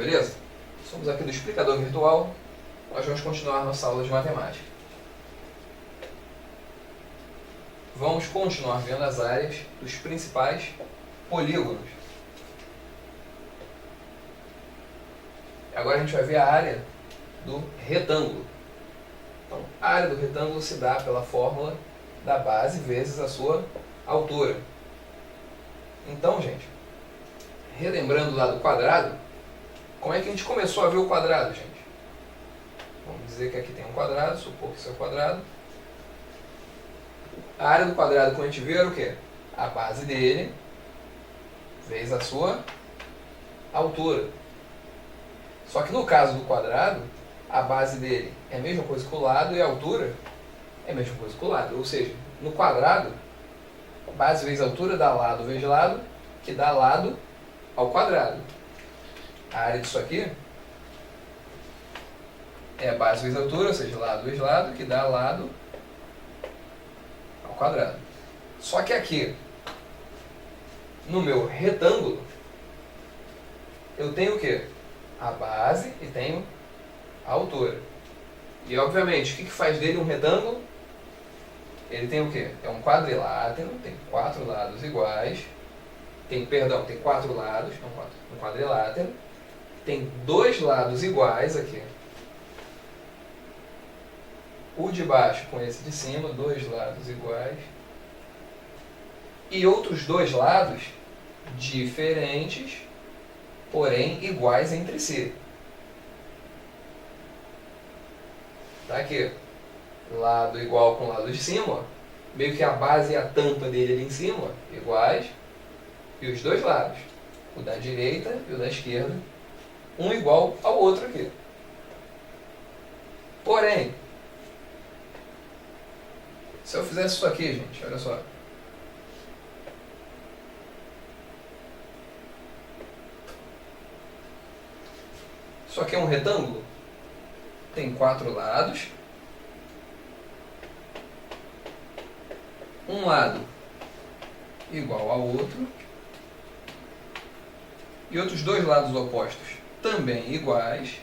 beleza? Somos aqui do explicador virtual. Nós vamos continuar nossa aula de matemática. Vamos continuar vendo as áreas dos principais polígonos. Agora a gente vai ver a área do retângulo. Então, a área do retângulo se dá pela fórmula da base vezes a sua altura. Então, gente, relembrando lá do quadrado, como é que a gente começou a ver o quadrado, gente? Vamos dizer que aqui tem um quadrado, supor que isso é o quadrado. A área do quadrado, como a gente viu, era o quê? A base dele vezes a sua altura. Só que no caso do quadrado, a base dele é a mesma coisa que o lado e a altura é a mesma coisa que o lado. Ou seja, no quadrado, base vezes altura dá lado vezes lado, que dá lado ao quadrado. A área disso aqui é base vezes altura, ou seja, lado vezes lado, que dá lado ao quadrado. Só que aqui, no meu retângulo, eu tenho o quê? A base e tenho a altura. E, obviamente, o que faz dele um retângulo? Ele tem o quê? É um quadrilátero, tem 4 lados iguais. Tem 4 lados, um quadrilátero. Tem 2 lados iguais aqui. O de baixo com esse de cima, 2 lados iguais. E outros 2 lados diferentes, porém iguais entre si. Tá aqui, lado igual com o lado de cima, ó. Meio que a base e a tampa dele ali em cima, ó, iguais. E os 2 lados, o da direita e o da esquerda, um igual ao outro aqui. Porém, se eu fizesse isso aqui, gente, olha só. Isso aqui é um retângulo. Tem 4 lados. Um lado igual ao outro. E outros 2 lados opostos também iguais.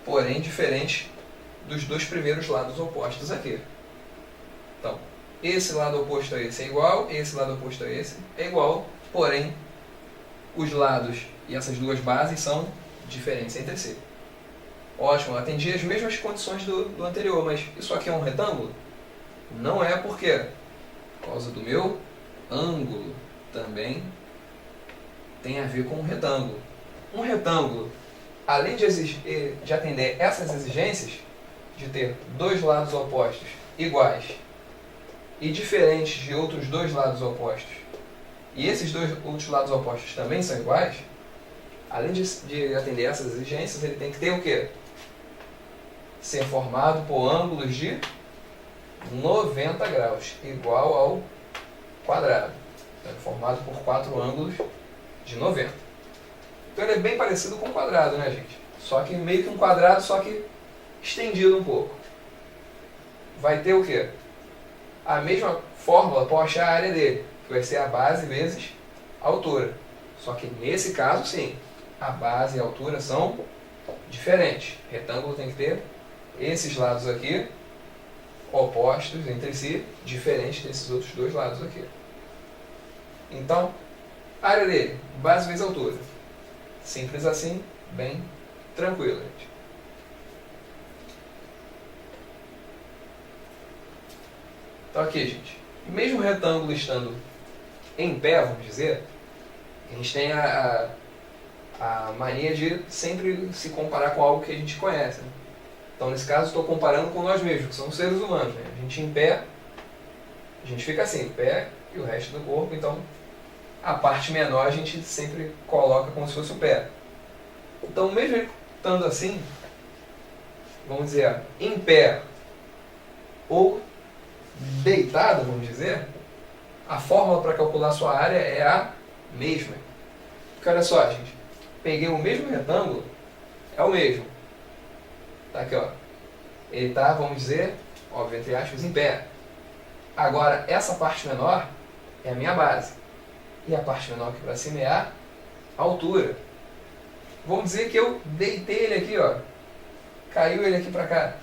Porém diferentes dos 2 primeiros lados opostos aqui. Então, esse lado oposto a esse é igual, esse lado oposto a esse é igual, porém os lados e essas 2 bases são diferentes entre si. Ótimo, atendi as mesmas condições do anterior, mas isso aqui é um retângulo? Não é, porque por causa do meu ângulo também tem a ver com um retângulo. Um retângulo, além de atender essas exigências, de ter 2 lados opostos iguais e diferentes de outros 2 lados opostos, e esses 2 outros lados opostos também são iguais, além de atender essas exigências, ele tem que ter o quê? Ser formado por ângulos de 90 graus, igual ao quadrado. Então, é formado por 4 ângulos de 90. Então ele é bem parecido com o quadrado, né, gente? Só que meio que um quadrado, só que estendido um pouco. Vai ter o quê? A mesma fórmula para achar a área dele, que vai ser a base vezes a altura. Só que nesse caso, sim, a base e a altura são diferentes. Retângulo tem que ter esses lados aqui opostos entre si, diferentes desses outros 2 lados aqui. Então, a área dele, base vezes altura. Simples assim, bem tranquilo, gente. Então aqui, gente, mesmo o retângulo estando em pé, vamos dizer, a gente tem a mania de sempre se comparar com algo que a gente conhece, né? Então, nesse caso, estou comparando com nós mesmos, que somos seres humanos, né? A gente em pé, a gente fica assim, pé e o resto do corpo, então a parte menor a gente sempre coloca como se fosse o pé. Então, mesmo estando assim, vamos dizer, em pé ou deitado, vamos dizer, a fórmula para calcular a sua área é a mesma. Porque olha só, gente, peguei o mesmo retângulo, é o mesmo. Tá aqui, ó. Ele está, vamos dizer, óbvio, entre aspas, em pé. Agora, essa parte menor é a minha base. E a parte menor aqui para cima é a altura. Vamos dizer que eu deitei ele aqui, ó. Caiu ele aqui para cá.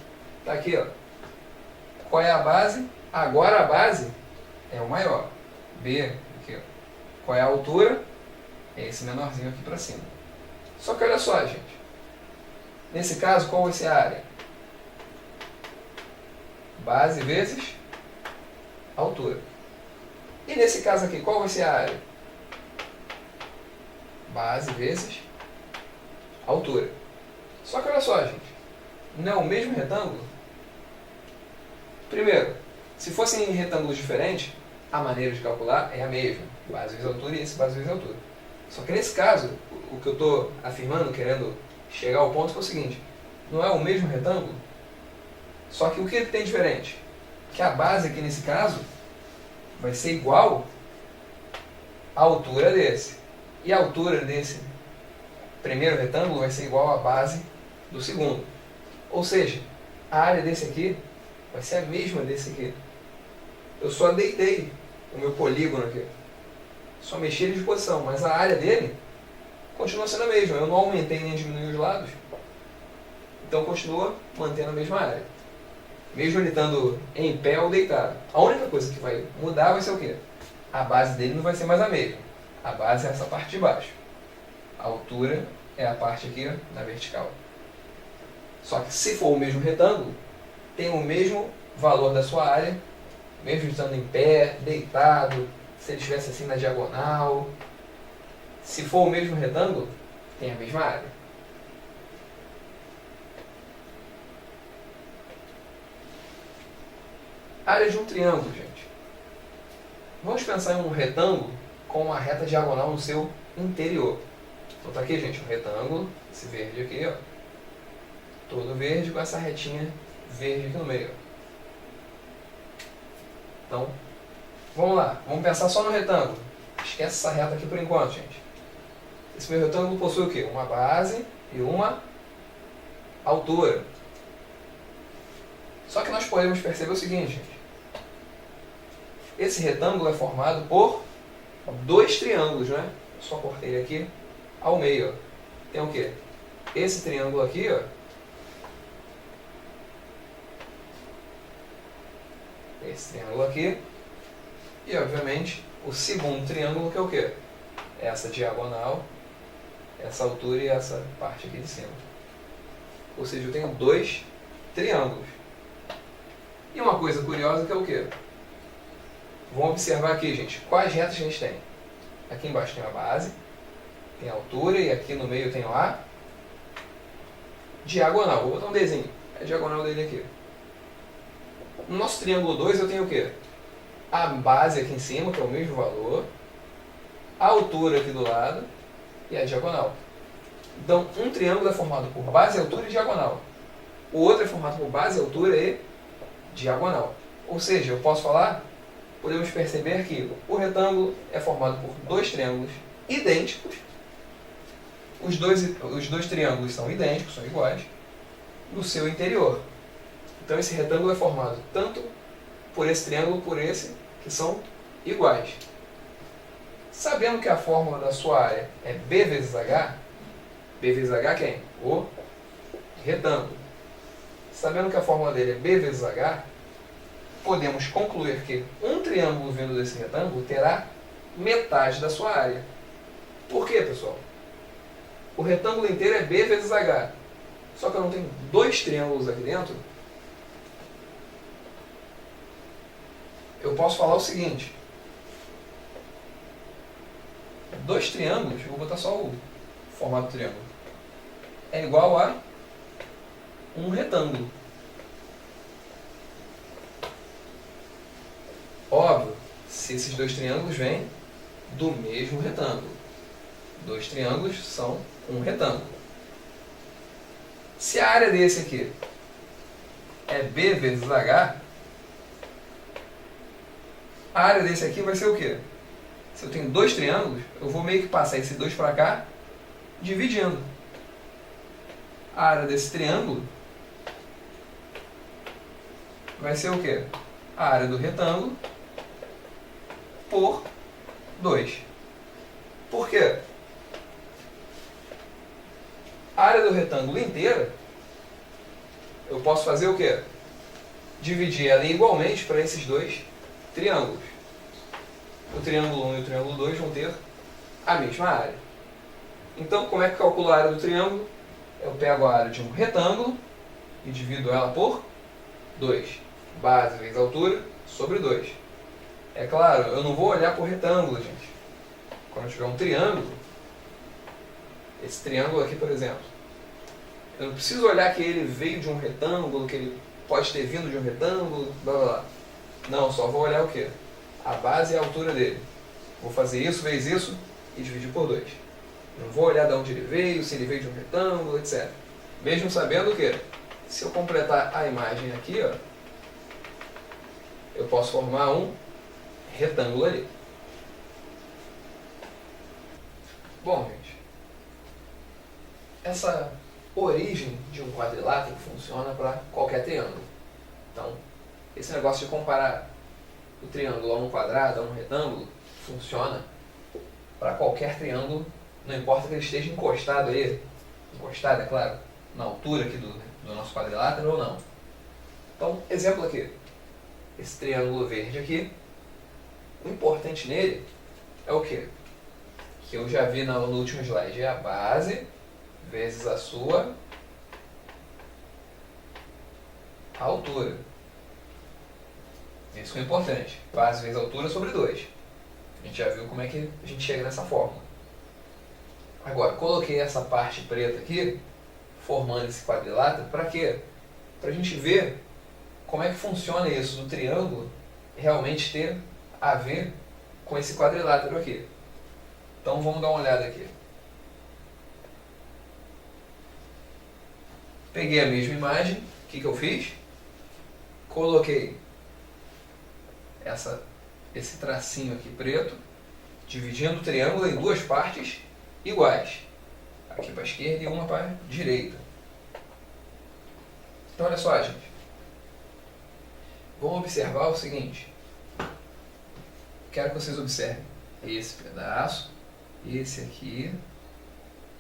Tá aqui, ó. Qual é a base? Agora a base é o maior. B, aqui, ó. Qual é a altura? É esse menorzinho aqui para cima. Só que olha só, gente. Nesse caso, qual vai ser a área? Base vezes altura. E nesse caso aqui, qual vai ser a área? Base vezes altura. Só que olha só, gente. Não é o mesmo retângulo? Primeiro, se fossem retângulos diferentes, a maneira de calcular é a mesma. Base vezes altura e esse base vezes altura. Só que nesse caso, o que eu estou afirmando, querendo chegar ao ponto, é o seguinte. Não é o mesmo retângulo? Só que o que ele tem diferente? Que a base aqui nesse caso vai ser igual à altura desse. E a altura desse primeiro retângulo vai ser igual à base do segundo. Ou seja, a área desse aqui vai ser a mesma desse aqui. Eu só deitei o meu polígono aqui. Só mexi ele de posição, mas a área dele continua sendo a mesma. Eu não aumentei nem diminui os lados. Então continua mantendo a mesma área. Mesmo ele estando em pé ou deitado. A única coisa que vai mudar vai ser o quê? A base dele não vai ser mais a mesma. A base é essa parte de baixo. A altura é a parte aqui na vertical. Só que se for o mesmo retângulo, tem o mesmo valor da sua área, mesmo estando em pé, deitado, se ele estivesse assim na diagonal. Se for o mesmo retângulo, tem a mesma área. Área de um triângulo, gente. Vamos pensar em um retângulo com uma reta diagonal no seu interior. Então tá aqui, gente, um retângulo, esse verde aqui, ó. Todo verde com essa retinha verde aqui no meio. Então, vamos lá. Vamos pensar só no retângulo. Esquece essa reta aqui por enquanto, gente. Esse meu retângulo possui o quê? Uma base e uma altura. Só que nós podemos perceber o seguinte, gente. Esse retângulo é formado por dois triângulos, né? Eu só cortei ele aqui ao meio, ó. Tem o quê? Esse triângulo aqui, ó. Esse triângulo aqui. E, obviamente, o segundo triângulo, que é o quê? Essa diagonal, essa altura e essa parte aqui de cima. Ou seja, eu tenho dois triângulos. E uma coisa curiosa que é o quê? Vamos observar aqui, gente, quais retas a gente tem. Aqui embaixo tem a base, tem a altura e aqui no meio tem a diagonal. Vou botar um desenho, é a diagonal dele aqui. No nosso triângulo 2 eu tenho o quê? A base aqui em cima, que é o mesmo valor, a altura aqui do lado e a diagonal. Então, um triângulo é formado por base, altura e diagonal. O outro é formado por base, altura e diagonal. Ou seja, eu posso falar, podemos perceber que o retângulo é formado por dois triângulos idênticos. Os dois triângulos são idênticos, são iguais, no seu interior. Então esse retângulo é formado tanto por esse triângulo, por esse, que são iguais. Sabendo que a fórmula da sua área é B vezes H quem? O retângulo. Sabendo que a fórmula dele é B vezes H, podemos concluir que um triângulo vindo desse retângulo terá metade da sua área. Por quê, pessoal? O retângulo inteiro é B vezes H. Só que eu não tenho dois triângulos aqui dentro. Eu posso falar o seguinte. Dois triângulos, vou botar só o formato do triângulo, é igual a um retângulo. Óbvio, se esses dois triângulos vêm do mesmo retângulo. Dois triângulos são um retângulo. Se a área desse aqui é B vezes H, a área desse aqui vai ser o quê? Se eu tenho dois triângulos, eu vou meio que passar esse 2 para cá, dividindo. A área desse triângulo vai ser o quê? A área do retângulo por 2. Por quê? A área do retângulo inteira, eu posso fazer o quê? Dividir ela igualmente para esses dois triângulos. O triângulo 1 e o triângulo 2 vão ter a mesma área. Então, como é que calculo a área do triângulo? Eu pego a área de um retângulo e divido ela por 2. Base vezes altura sobre 2. É claro, eu não vou olhar por retângulo, gente. Quando eu tiver um triângulo, esse triângulo aqui, por exemplo, eu não preciso olhar que ele veio de um retângulo, que ele pode ter vindo de um retângulo, blá blá blá. Não, só vou olhar o quê? A base e a altura dele. Vou fazer isso vezes isso e dividir por 2. Não vou olhar de onde ele veio, se ele veio de um retângulo, etc. Mesmo sabendo que, se eu completar a imagem aqui, ó, eu posso formar um retângulo ali. Bom, gente, essa origem de um quadrilátero funciona para qualquer triângulo. Então, esse negócio de comparar o triângulo a um quadrado, a um retângulo, funciona para qualquer triângulo, não importa que ele esteja encostado aí, encostado, é claro, na altura aqui do nosso quadrilátero ou não. Então, exemplo aqui, esse triângulo verde aqui, o importante nele é o quê? Que eu já vi no último slide, é a base vezes a sua altura. Isso que é importante. Base vezes altura sobre 2. A gente já viu como é que a gente chega nessa fórmula. Agora, coloquei essa parte preta aqui, formando esse quadrilátero, para quê? Para a gente ver como é que funciona isso do triângulo realmente ter a ver com esse quadrilátero aqui. Então vamos dar uma olhada aqui. Peguei a mesma imagem, o que eu fiz? Coloquei esse tracinho aqui preto, dividindo o triângulo em duas partes iguais. Aqui para a esquerda e uma para a direita. Então olha só, gente. Vamos observar o seguinte. Quero que vocês observem esse pedaço, esse aqui,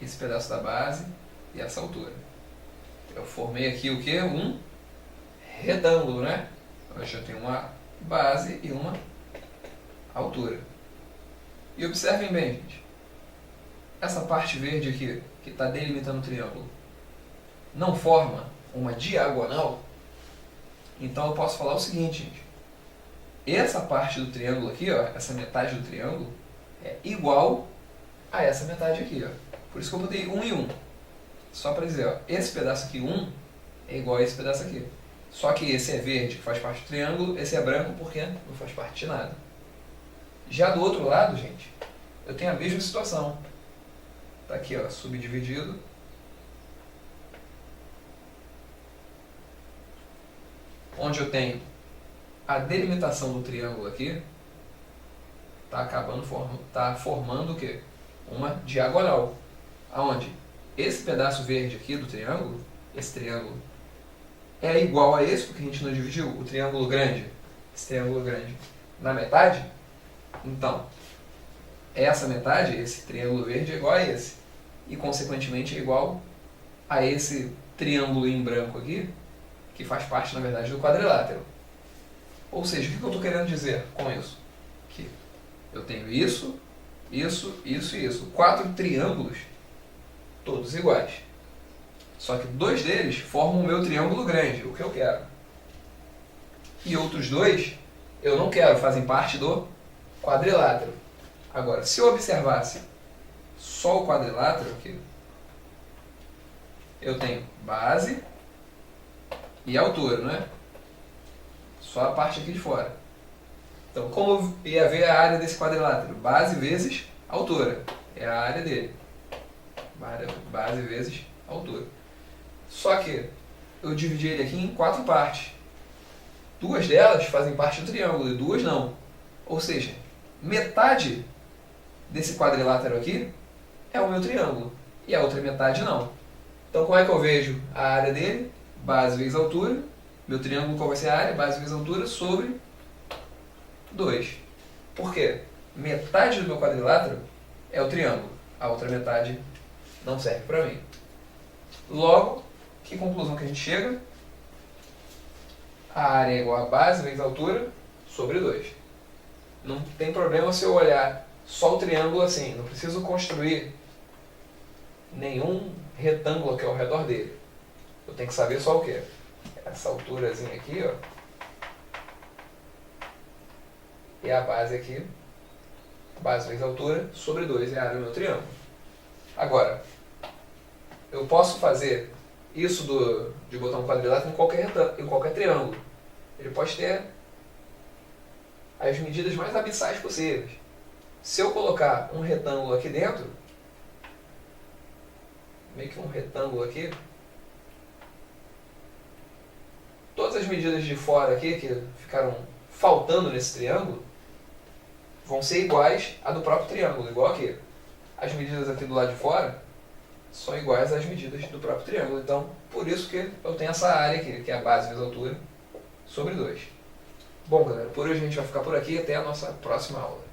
esse pedaço da base e essa altura. Eu formei aqui o que? Um retângulo, né? Eu já tenho uma base e uma altura. E observem bem, gente. Essa parte verde aqui, que está delimitando o triângulo, não forma uma diagonal? Então eu posso falar o seguinte, gente. Essa parte do triângulo aqui, ó, essa metade do triângulo, é igual a essa metade aqui, ó. Por isso que eu botei 1 e 1. Só para dizer, ó, esse pedaço aqui, 1, é igual a esse pedaço aqui. Só que esse é verde, que faz parte do triângulo, esse é branco porque não faz parte de nada. Já do outro lado, gente, eu tenho a mesma situação. Tá aqui, ó, subdividido. Onde eu tenho a delimitação do triângulo aqui, tá formando o quê? Uma diagonal. Aonde esse pedaço verde aqui do triângulo, esse triângulo, é igual a esse, porque a gente não dividiu o triângulo grande, esse triângulo grande, na metade. Então, essa metade, esse triângulo verde, é igual a esse. E, consequentemente, é igual a esse triângulo em branco aqui, que faz parte, na verdade, do quadrilátero. Ou seja, o que eu estou querendo dizer com isso? Que eu tenho isso, isso, isso e isso. 4 triângulos, todos iguais. Só que 2 deles formam o meu triângulo grande, o que eu quero. E outros 2, eu não quero, fazem parte do quadrilátero. Agora, se eu observasse só o quadrilátero aqui, eu tenho base e altura, não é? Só a parte aqui de fora. Então, como eu ia ver a área desse quadrilátero? Base vezes altura. É a área dele. Base vezes altura. Só que eu dividi ele aqui em 4 partes. 2 delas fazem parte do triângulo e 2 não. Ou seja, metade desse quadrilátero aqui é o meu triângulo e a outra metade não. Então, como é que eu vejo a área dele? Base vezes altura. Meu triângulo, qual vai ser a área? Base vezes altura sobre 2. Por quê? Metade do meu quadrilátero é o triângulo. A outra metade não serve para mim. Logo, que conclusão que a gente chega? A área é igual a base vezes a altura sobre 2. Não tem problema se eu olhar só o triângulo assim. Não preciso construir nenhum retângulo aqui ao redor dele. Eu tenho que saber só o quê? Essa alturazinha aqui, ó. E a base aqui. Base vezes altura sobre 2 é a área do meu triângulo. Agora, eu posso fazer isso de botar um quadrilátero em qualquer triângulo. Ele pode ter as medidas mais abissais possíveis. Se eu colocar um retângulo aqui dentro, meio que um retângulo aqui, todas as medidas de fora aqui, que ficaram faltando nesse triângulo, vão ser iguais à do próprio triângulo, igual aqui. As medidas aqui do lado de fora são iguais às medidas do próprio triângulo. Então, por isso que eu tenho essa área aqui, que é a base vezes a altura, sobre 2. Bom, galera, por hoje a gente vai ficar por aqui. Até a nossa próxima aula.